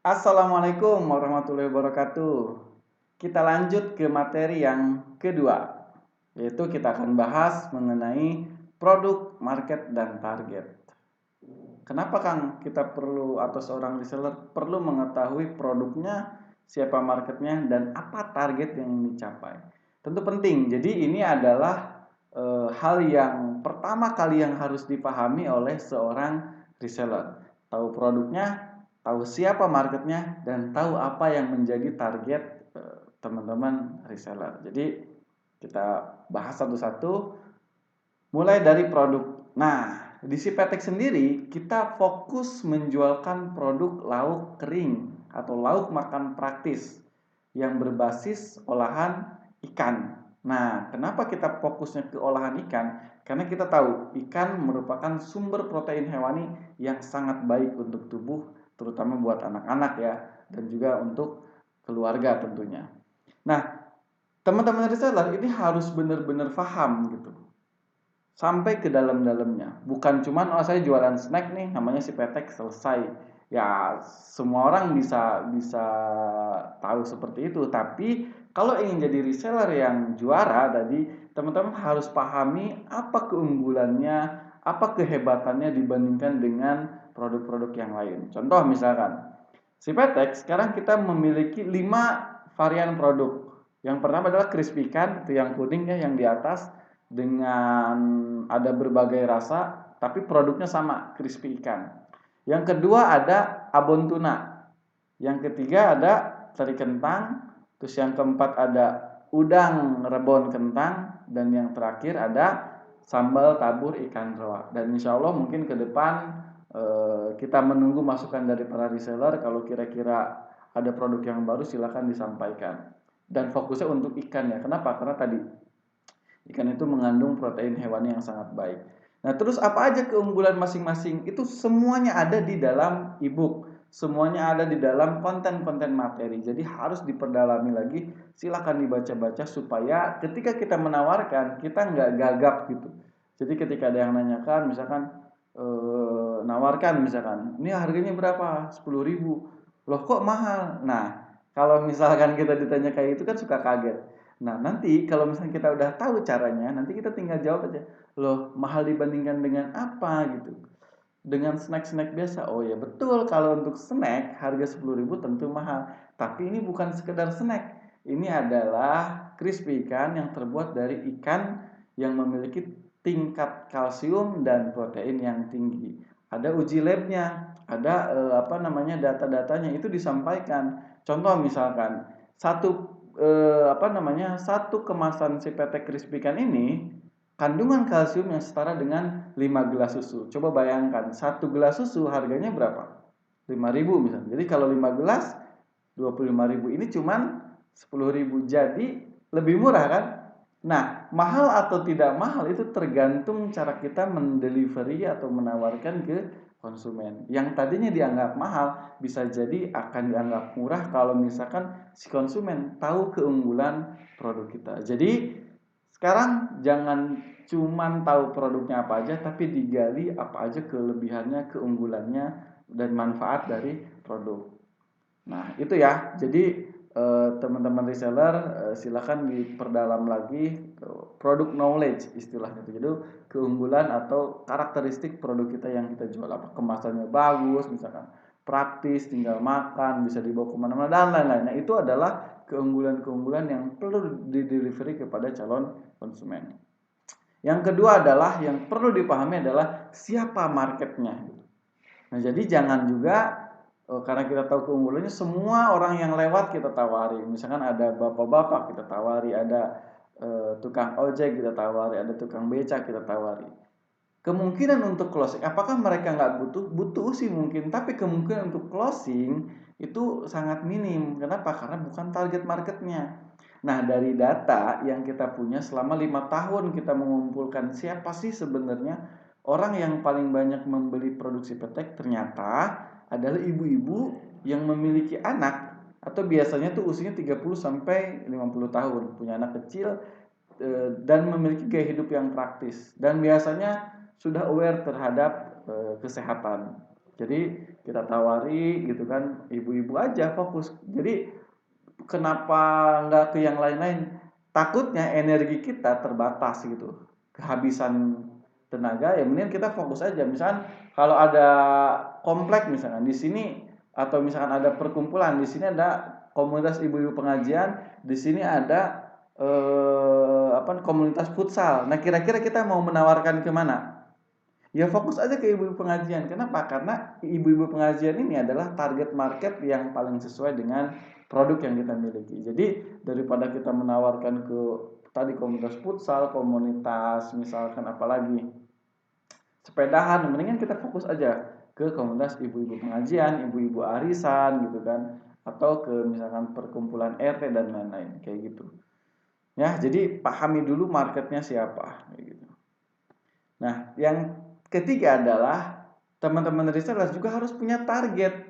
Assalamualaikum warahmatullahi wabarakatuh. Kita lanjut ke materi yang kedua, yaitu kita akan bahas mengenai produk, market, dan target. Kenapa Kang kita perlu atau seorang reseller perlu mengetahui produknya, siapa marketnya, dan apa target yang dicapai? Tentu penting. Jadi ini adalah hal yang pertama kali yang harus dipahami oleh seorang reseller. Tahu produknya, tahu siapa marketnya, dan tahu apa yang menjadi target teman-teman reseller. Jadi kita bahas satu-satu, mulai dari produk. Nah, di Sipetek sendiri kita fokus menjualkan produk lauk kering atau lauk makan praktis yang berbasis olahan ikan. Nah, kenapa kita fokusnya ke olahan ikan? Karena kita tahu ikan merupakan sumber protein hewani yang sangat baik untuk tubuh, terutama buat anak-anak ya, dan juga untuk keluarga tentunya. Nah, teman-teman reseller ini harus benar-benar paham gitu, sampai ke dalam-dalamnya. Bukan cuman oh saya jualan snack nih namanya si Petek selesai. Ya, semua orang bisa bisa tahu seperti itu, tapi kalau ingin jadi reseller yang juara tadi, teman-teman harus pahami apa keunggulannya, apa kehebatannya dibandingkan dengan produk-produk yang lain. Contoh misalkan, si Petek sekarang kita memiliki 5 varian produk. Yang pertama adalah crispy ikan, itu yang kuning ya, yang di atas, dengan ada berbagai rasa, tapi produknya sama, crispy ikan. Yang kedua ada abon tuna. Yang ketiga ada teri kentang. Terus yang keempat ada udang rebon kentang. Dan yang terakhir ada sambal tabur ikan rawa. Dan insya Allah mungkin ke depan kita menunggu masukan dari para reseller. Kalau kira-kira ada produk yang baru silahkan disampaikan. Dan fokusnya untuk ikan ya. Kenapa? Karena tadi ikan itu mengandung protein hewani yang sangat baik. Nah, terus apa aja keunggulan masing-masing? Itu semuanya ada di dalam ebook. Semuanya ada di dalam konten-konten materi. Jadi harus diperdalami lagi. Silakan dibaca-baca supaya ketika kita menawarkan, kita nggak gagap gitu. Jadi ketika ada yang nanyakan, misalkan nawarkan misalkan, ini harganya berapa? 10.000. Loh kok mahal? Nah, kalau misalkan kita ditanya kayak itu kan suka kaget. Nah, nanti kalau misalnya kita udah tahu caranya, nanti kita tinggal jawab aja. Loh, mahal dibandingkan dengan apa gitu? Dengan snack-snack biasa. Oh ya, betul, kalau untuk snack harga 10.000 tentu mahal. Tapi ini bukan sekedar snack. Ini adalah crispy ikan yang terbuat dari ikan yang memiliki tingkat kalsium dan protein yang tinggi. Ada uji labnya, ada data-datanya itu disampaikan. Contoh misalkan satu kemasan si PT crispy ikan ini kandungan kalsium yang setara dengan 5 gelas susu. Coba bayangkan, 1 gelas susu harganya berapa? 5.000 misalnya. Jadi kalau 5 gelas 25.000, ini cuman 10.000. Jadi lebih murah kan? Nah, mahal atau tidak mahal itu tergantung cara kita mendelivery atau menawarkan ke konsumen. Yang tadinya dianggap mahal bisa jadi akan dianggap murah kalau misalkan si konsumen tahu keunggulan produk kita. Jadi sekarang jangan cuman tahu produknya apa aja, tapi digali apa aja kelebihannya, keunggulannya, dan manfaat dari produk. Nah, itu ya. Jadi teman-teman reseller silakan diperdalam lagi produk knowledge istilahnya itu. Jadi keunggulan atau karakteristik produk kita yang kita jual, apa kemasannya bagus, misalkan praktis, tinggal makan, bisa dibawa kemana-mana dan lain-lain. Nah, itu adalah keunggulan-keunggulan yang perlu di-delivery kepada calon konsumen. Yang kedua adalah yang perlu dipahami adalah siapa marketnya. Nah, jadi jangan juga karena kita tahu keunggulannya, semua orang yang lewat kita tawari. Misalkan ada bapak-bapak kita tawari, ada tukang ojek kita tawari, ada tukang beca kita tawari. Kemungkinan untuk closing, apakah mereka nggak butuh? Butuh sih mungkin, tapi kemungkinan untuk closing itu sangat minim. Kenapa? Karena bukan target marketnya. Nah, dari data yang kita punya selama 5 tahun kita mengumpulkan siapa sih sebenarnya orang yang paling banyak membeli produksi petek, ternyata adalah ibu-ibu yang memiliki anak atau biasanya tuh usianya 30 sampai 50 tahun, punya anak kecil dan memiliki gaya hidup yang praktis dan biasanya sudah aware terhadap kesehatan. Jadi kita tawari gitu kan, ibu-ibu aja fokus. Jadi kenapa nggak ke yang lain-lain? Takutnya energi kita terbatas gitu, kehabisan tenaga. Ya mending kita fokus aja. Misalkan kalau ada komplek misalkan di sini, atau misalkan ada perkumpulan di sini, ada komunitas ibu-ibu pengajian, di sini ada komunitas futsal. Nah kira-kira kita mau menawarkan kemana? Ya fokus aja ke ibu-ibu pengajian. Kenapa? Karena ibu-ibu pengajian ini adalah target market yang paling sesuai dengan produk yang kita miliki. Jadi daripada kita menawarkan ke tadi komunitas futsal, komunitas misalkan apalagi sepedahan, mendingan kita fokus aja ke komunitas ibu-ibu pengajian, ibu-ibu arisan gitu kan, atau ke misalkan perkumpulan RT dan lain-lain kayak gitu. Ya, jadi pahami dulu marketnya siapa kayak gitu. Nah, yang ketiga adalah teman-teman resellers juga harus punya target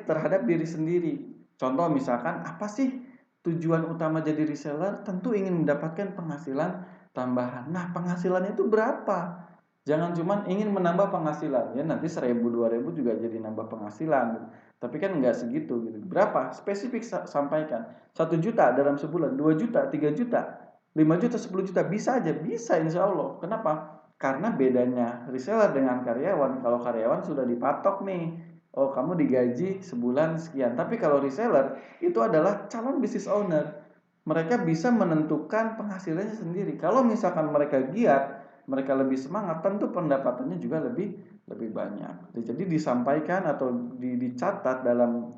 terhadap diri sendiri. Contoh misalkan apa sih tujuan utama jadi reseller? Tentu ingin mendapatkan penghasilan tambahan. Nah, penghasilannya itu berapa? Jangan cuma ingin menambah penghasilan, ya nanti 1.000 2.000 juga jadi nambah penghasilan. Tapi kan nggak segitu gitu. Berapa? Spesifik sampaikan. 1 juta dalam sebulan, 2 juta, 3 juta, 5 juta, 10 juta, bisa aja, bisa insya Allah. Kenapa? Karena bedanya reseller dengan karyawan, kalau karyawan sudah dipatok nih, oh kamu digaji sebulan sekian. Tapi kalau reseller itu adalah calon business owner. Mereka bisa menentukan penghasilannya sendiri. Kalau misalkan mereka giat, mereka lebih semangat, tentu pendapatannya juga lebih banyak. Jadi disampaikan atau dicatat dalam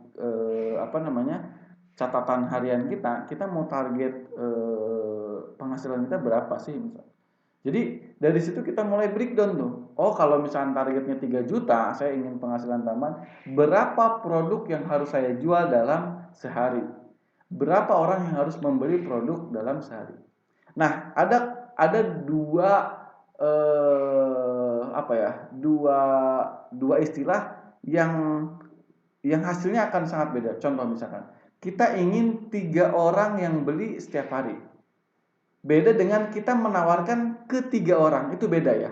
catatan harian kita mau target penghasilan kita berapa sih misalnya. Jadi dari situ kita mulai breakdown tuh. Oh kalau misalnya targetnya 3 juta, saya ingin penghasilan tambahan. Berapa produk yang harus saya jual dalam sehari? Berapa orang yang harus membeli produk dalam sehari? Nah ada dua dua istilah yang hasilnya akan sangat beda. Contoh misalkan kita ingin 3 orang yang beli setiap hari. Beda dengan kita menawarkan ke 3 orang, itu beda ya.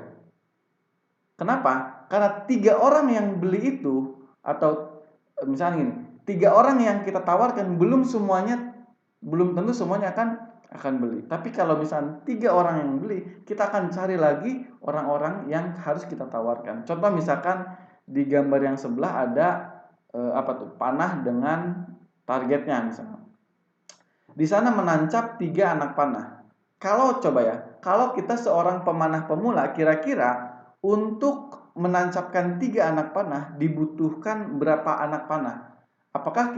Kenapa? Karena 3 orang yang beli itu, atau misalnya gini, 3 orang yang kita tawarkan belum tentu semuanya akan beli. Tapi kalau misalnya 3 orang yang beli, kita akan cari lagi orang-orang yang harus kita tawarkan. Contoh misalkan di gambar yang sebelah ada panah dengan targetnya misalnya. Di sana menancap 3 anak panah. Kalau kita seorang pemanah pemula, kira-kira untuk menancapkan 3 anak panah dibutuhkan berapa anak panah? Apakah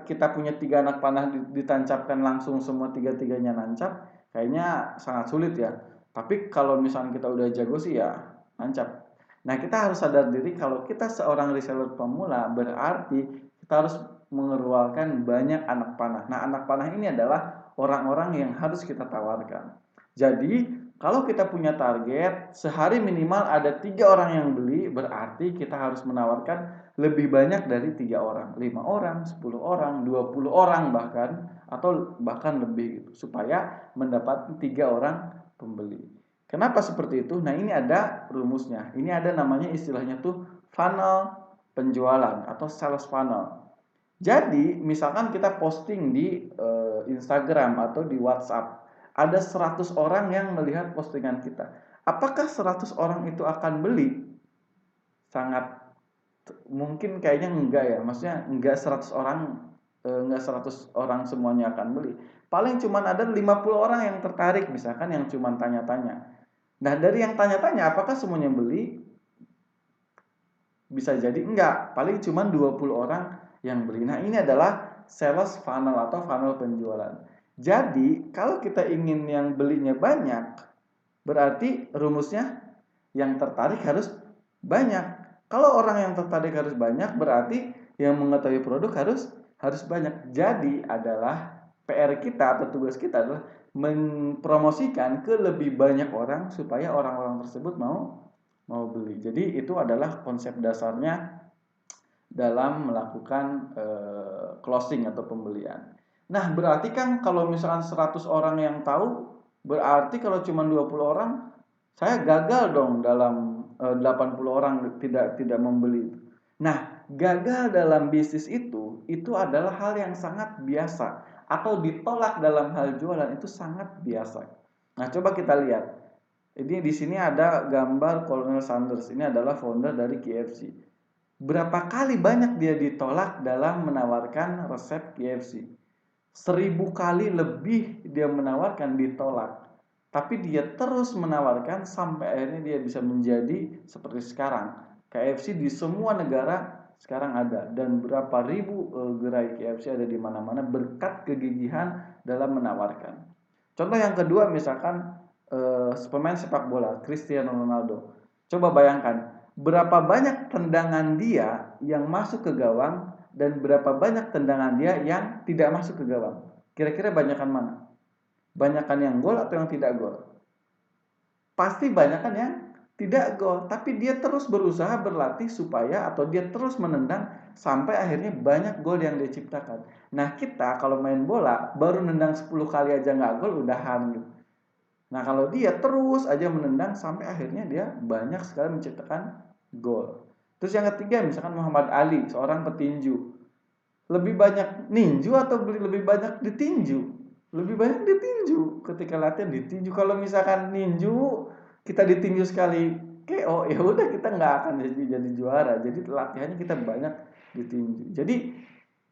kita punya 3 anak panah ditancapkan langsung semua 3-3-nya nancap? Kayaknya sangat sulit ya. Tapi kalau misalnya kita udah jago sih ya nancap. Nah, kita harus sadar diri kalau kita seorang reseller pemula, berarti kita harus mengeluarkan banyak anak panah. Nah, anak panah ini adalah orang-orang yang harus kita tawarkan. Jadi, kalau kita punya target, sehari minimal ada 3 orang yang beli, berarti kita harus menawarkan lebih banyak dari 3 orang. 5 orang, 10 orang, 20 orang bahkan, atau bahkan lebih gitu, supaya mendapatkan 3 orang pembeli. Kenapa seperti itu? Nah, ini ada rumusnya. Ini ada namanya istilahnya tuh funnel penjualan atau sales funnel. Jadi, misalkan kita posting di Instagram atau di WhatsApp, ada 100 orang yang melihat postingan kita. Apakah 100 orang itu akan beli? Sangat mungkin kayaknya enggak ya. Maksudnya enggak 100 orang semuanya akan beli. Paling cuma ada 50 orang yang tertarik misalkan, yang cuma tanya-tanya. Nah, dari yang tanya-tanya apakah semuanya beli? Bisa jadi enggak. Paling cuma 20 orang yang beli. Nah, ini adalah sales funnel atau funnel penjualan. Jadi, kalau kita ingin yang belinya banyak, berarti rumusnya yang tertarik harus banyak. Kalau orang yang tertarik harus banyak, berarti yang mengetahui produk harus banyak. Jadi, adalah PR kita atau tugas kita adalah mempromosikan ke lebih banyak orang supaya orang-orang tersebut mau beli. Jadi itu adalah konsep dasarnya dalam melakukan closing atau pembelian. Nah, berarti kan kalau misalkan 100 orang yang tahu, berarti kalau cuma 20 orang saya gagal dong dalam 80 orang tidak membeli. Nah, gagal dalam bisnis itu adalah hal yang sangat biasa, atau ditolak dalam hal jualan itu sangat biasa. Nah, coba kita lihat. Ini di sini ada gambar Colonel Sanders. Ini adalah founder dari KFC. Berapa kali banyak dia ditolak dalam menawarkan resep KFC? 1000 kali lebih dia menawarkan, ditolak. Tapi dia terus menawarkan sampai akhirnya dia bisa menjadi seperti sekarang. KFC di semua negara sekarang ada, dan berapa ribu gerai KFC ada di mana-mana berkat kegigihan dalam menawarkan. Contoh yang kedua, misalkan pemain sepak bola Cristiano Ronaldo. Coba bayangkan berapa banyak tendangan dia yang masuk ke gawang dan berapa banyak tendangan dia yang tidak masuk ke gawang. Kira-kira banyakan mana? Banyakan yang gol atau yang tidak gol? Pasti banyakan yang tidak gol, tapi dia terus berusaha berlatih supaya, atau dia terus menendang sampai akhirnya banyak gol yang dia ciptakan. Nah, kita kalau main bola baru nendang 10 kali aja nggak gol udahan gitu. Nah, kalau dia terus aja menendang sampai akhirnya dia banyak sekali menciptakan gol. Terus yang ketiga, misalkan Muhammad Ali, seorang petinju. Lebih banyak ninju atau lebih banyak ditinju? Lebih banyak ditinju. Ketika latihan ditinju. Kalau misalkan ninju, kita ditinju sekali KO, ya udah kita nggak akan jadi juara. Jadi latihannya kita banyak ditinju. Jadi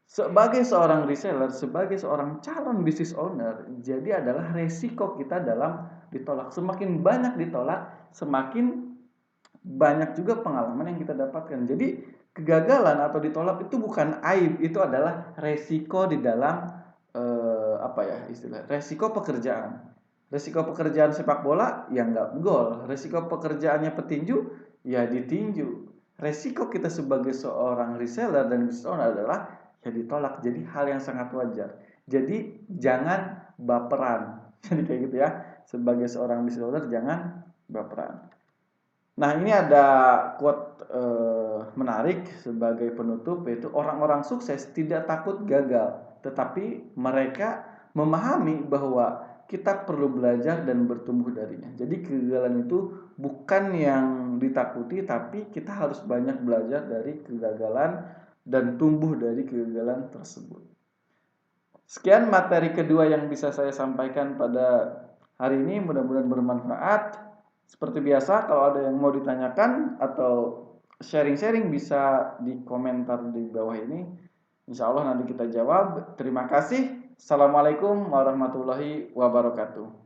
sebagai seorang reseller, sebagai seorang calon business owner, jadi adalah resiko kita dalam ditolak. Semakin banyak ditolak, semakin banyak juga pengalaman yang kita dapatkan. Jadi kegagalan atau ditolak itu bukan aib, itu adalah resiko di dalam resiko pekerjaan. Resiko pekerjaan sepak bola ya nggak gol, resiko pekerjaannya petinju ya ditinju. Resiko kita sebagai seorang reseller dan business owner adalah ya ditolak. Jadi hal yang sangat wajar. Jadi jangan baperan. Jadi kayak gitu ya. Sebagai seorang business owner jangan baperan. Nah, ini ada quote menarik sebagai penutup, yaitu orang-orang sukses tidak takut gagal, tetapi mereka memahami bahwa kita perlu belajar dan bertumbuh darinya. Jadi kegagalan itu bukan yang ditakuti, tapi kita harus banyak belajar dari kegagalan dan tumbuh dari kegagalan tersebut. Sekian materi kedua yang bisa saya sampaikan pada hari ini, mudah-mudahan bermanfaat. Seperti biasa, kalau ada yang mau ditanyakan atau sharing-sharing bisa di komentar di bawah ini. Insya Allah nanti kita jawab. Terima kasih. Assalamualaikum warahmatullahi wabarakatuh.